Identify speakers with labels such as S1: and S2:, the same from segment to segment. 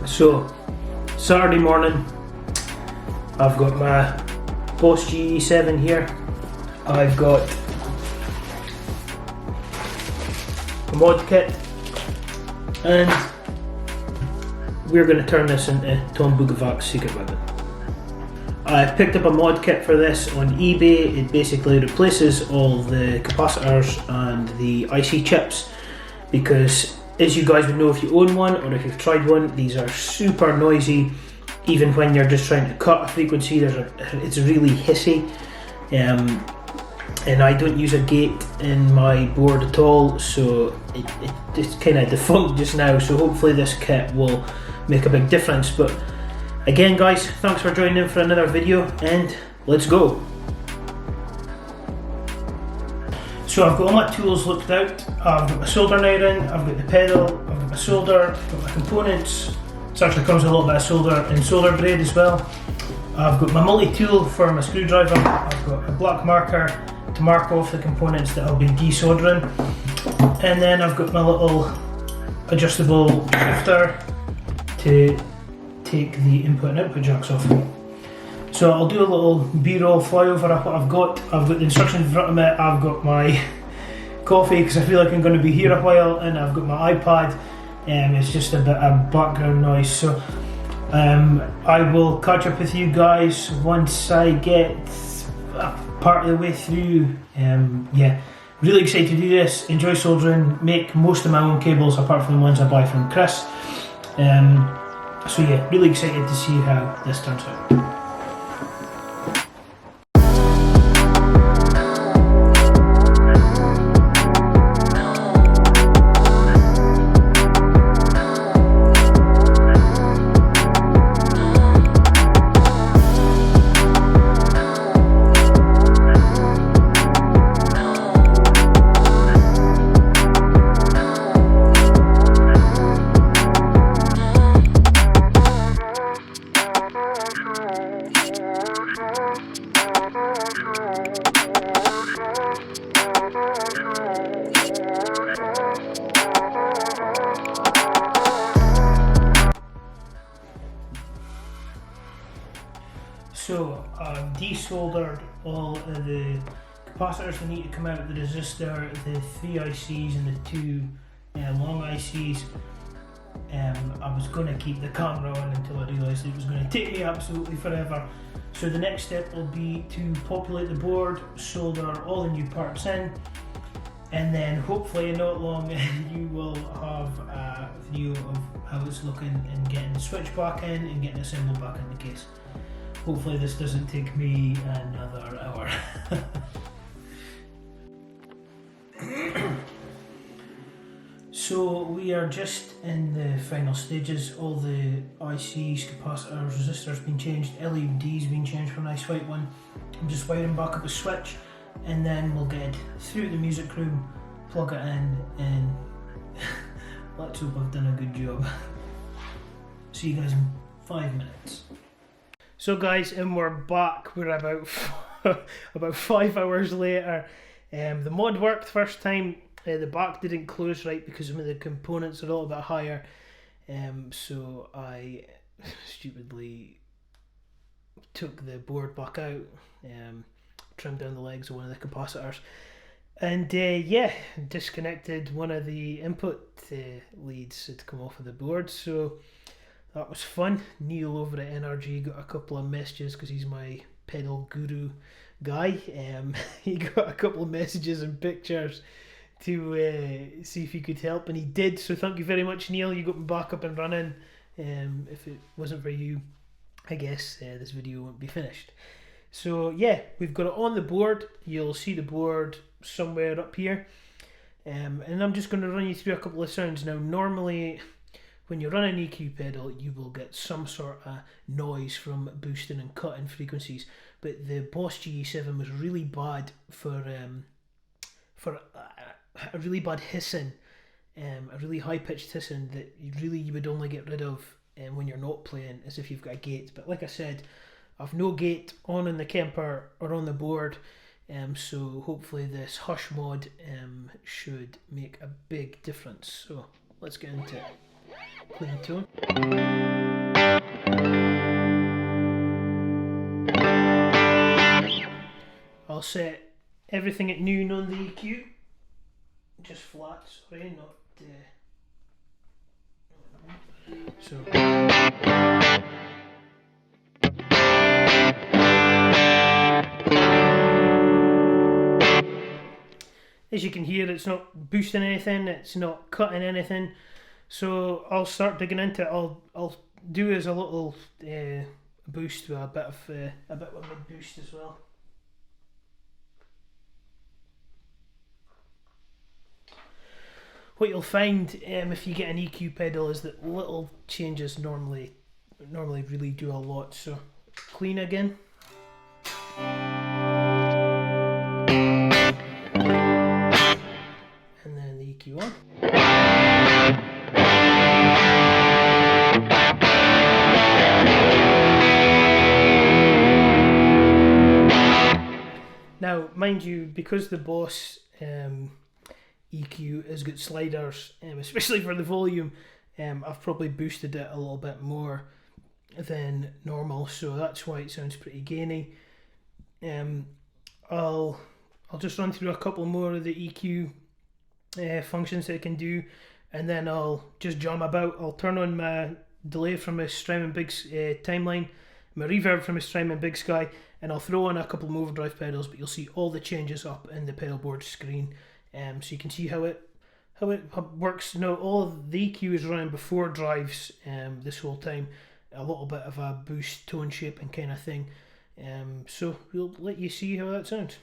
S1: So, Saturday morning, I've got my Boss GE-7 here. I've got a mod kit, and we're going to turn this into Tom Bugavac's secret weapon. I picked up a mod kit for this on eBay. It basically replaces all the capacitors and the IC chips, because as you guys would know if you own one or if you've tried one, these are super noisy. Even when you're just trying to cut a frequency, it's really hissy. And I don't use a gate in my board at all, so it's kind of defunct just now, so hopefully this kit will make a big difference. But again guys, thanks for joining in for another video, and let's go. So I've got all my tools looked out. I've got my soldering iron, I've got the pedal, I've got my solder, I've got my components. It actually comes with a little bit of solder and solder braid as well. I've got my multi-tool for my screwdriver. I've got a black marker to mark off the components that I'll be desoldering. And then I've got my little adjustable shifter to take the input and output jacks off. So I'll do a little B-roll flyover of what I've got. I've got the instructions in front of me, I've got my coffee because I feel like I'm going to be here a while, and I've got my iPad. It's just a bit of background noise, so I will catch up with you guys once I get part of the way through. Yeah, really excited to do this, enjoy soldering, make most of my own cables apart from the ones I buy from Chris. So yeah, really excited to see how this turns out. So I've desoldered all of the capacitors that need to come out, the resistor, the 3 ICs and the 2 long ICs. I was going to keep the camera on until I realised it was going to take me absolutely forever. So the next step will be to populate the board, solder all the new parts in, and then hopefully not long you will have a video of how it's looking and getting the switch back in and getting assembled back in the case. Hopefully this doesn't take me another hour. So we are just in the final stages. All the ICs, capacitors, resistors been changed, LEDs been changed for a nice white one. I'm just wiring back up a switch, and then we'll get through the music room, plug it in, and let's hope I've done a good job. See you guys in 5 minutes. So guys, and we're back. We're about 5 hours later. The mod worked first time. The back didn't close right because some of the components are a little bit higher. So I stupidly took the board back out, trimmed down the legs of one of the capacitors, and yeah, disconnected one of the input leads to come off of the board. So that was fun. Neil over at NRG got a couple of messages because he's my pedal guru guy. He got a couple of messages and pictures to see if he could help, and he did. So thank you very much, Neil. You got me back up and running. If it wasn't for you, I guess this video won't be finished. So yeah, we've got it on the board. You'll see the board somewhere up here, and I'm just going to run you through a couple of sounds. Now normally when you run an EQ pedal you will get some sort of noise from boosting and cutting frequencies, but the Boss GE-7 was really bad for a really bad hissing, a really high-pitched hissing that you would only get rid of when you're not playing, as if you've got a gate. But like I said, I've no gate on in the Kemper or on the board, So hopefully this hush mod should make a big difference. So let's get into it. Clean tone. I'll set everything at noon on the EQ. Just flat, sorry, not so. As you can hear, it's not boosting anything, it's not cutting anything. So I'll start digging into it. I'll do as a little boost with a bit of mid boost as well. What you'll find if you get an EQ pedal is that little changes normally really do a lot. So clean again. And then the EQ on. Now, mind you, because the Boss EQ has got sliders, especially for the volume, I've probably boosted it a little bit more than normal, so that's why it sounds pretty gainy. I'll just run through a couple more of the EQ functions that it can do, and then I'll just jam about. I'll turn on my delay from my Strymon Big timeline, my reverb from my Strymon Big Sky, and I'll throw on a couple of overdrive pedals, but you'll see all the changes up in the pedal board screen, so you can see how it works. Now all of the EQ is running before drives this whole time, a little bit of a boost tone shaping kind of thing, so we'll let you see how that sounds.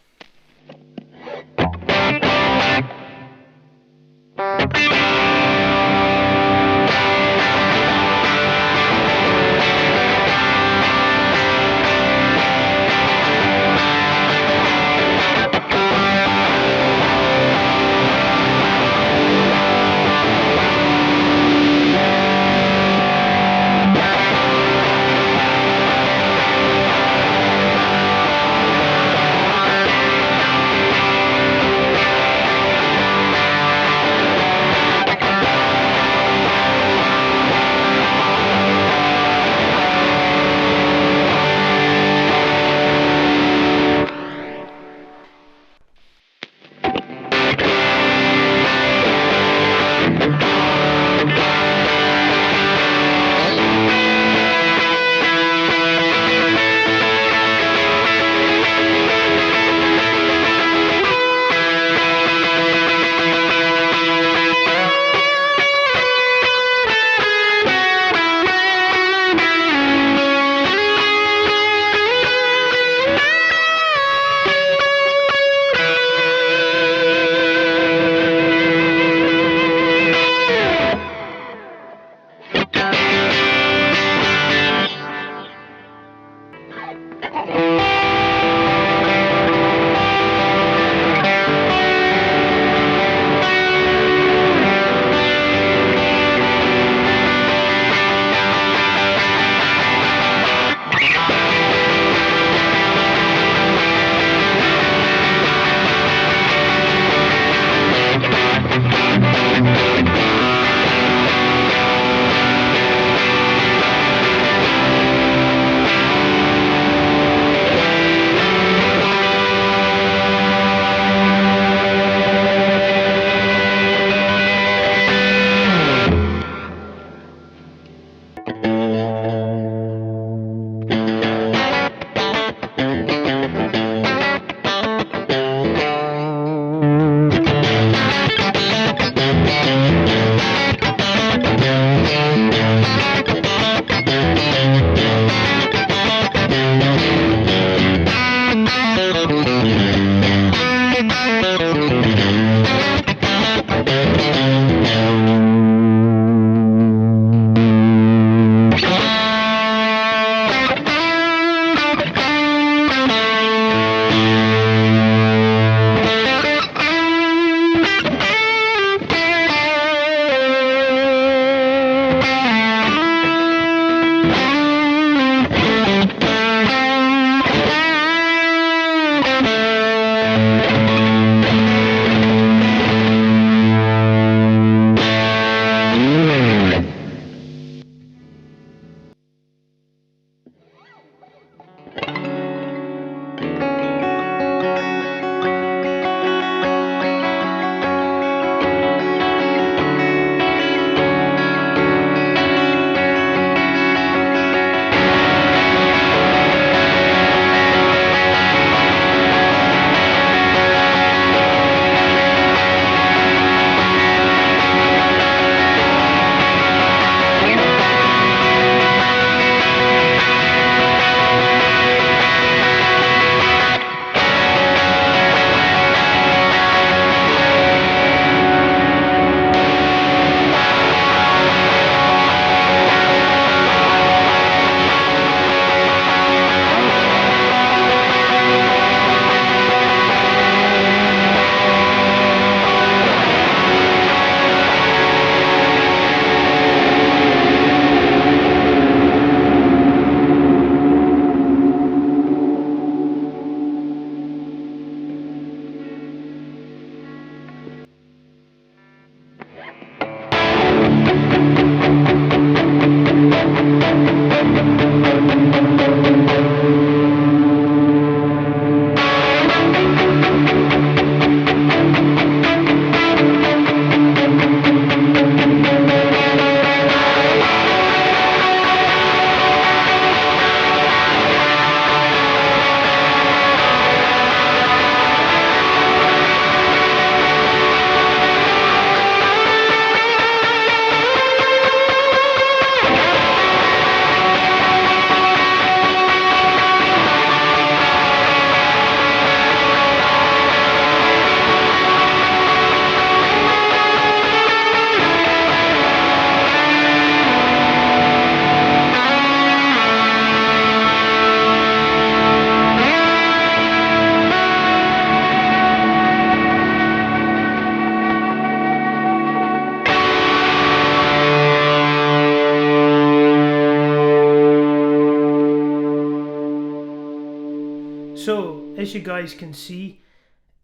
S1: So as you guys can see,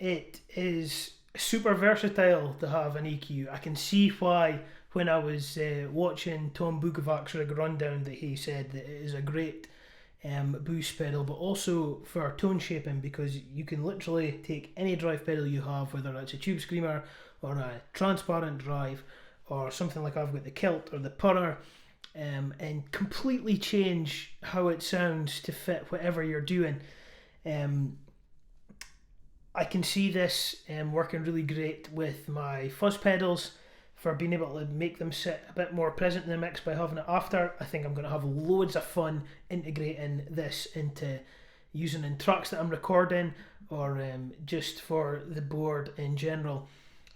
S1: it is super versatile to have an EQ. I can see why when I was watching Tom Bukovac's rig rundown that he said that it is a great boost pedal, but also for tone shaping, because you can literally take any drive pedal you have, whether it's a tube screamer or a transparent drive or something like I've got the Kilt or the Purrer, and completely change how it sounds to fit whatever you're doing. I can see this working really great with my fuzz pedals, for being able to make them sit a bit more present in the mix by having it after. I think I'm going to have loads of fun integrating this into using in tracks that I'm recording, or just for the board in general.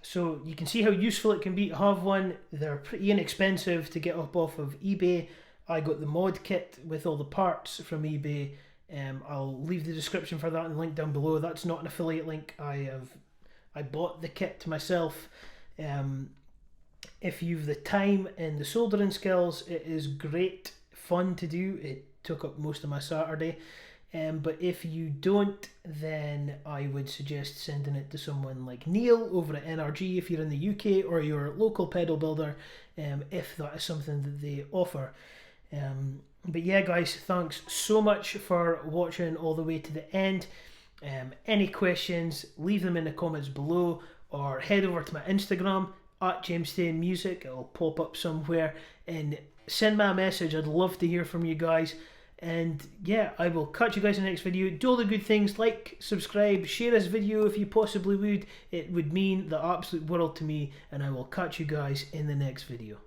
S1: So you can see how useful it can be to have one. They're pretty inexpensive to get up off of eBay. I got the mod kit with all the parts from eBay. I'll leave the description for that and the link down below. That's not an affiliate link. I bought the kit myself. If you've the time and the soldering skills, it is great fun to do. It took up most of my Saturday. But if you don't, then I would suggest sending it to someone like Neil over at NRG if you're in the UK, or your local pedal builder, if that is something that they offer. But yeah guys, thanks so much for watching all the way to the end. Any questions, leave them in the comments below, or head over to my Instagram at JamesTaneMusic. It'll pop up somewhere, and send me a message. I'd love to hear from you guys. And yeah, I will catch you guys in the next video. Do all the good things, like, subscribe, share this video if you possibly would. It would mean the absolute world to me, and I will catch you guys in the next video.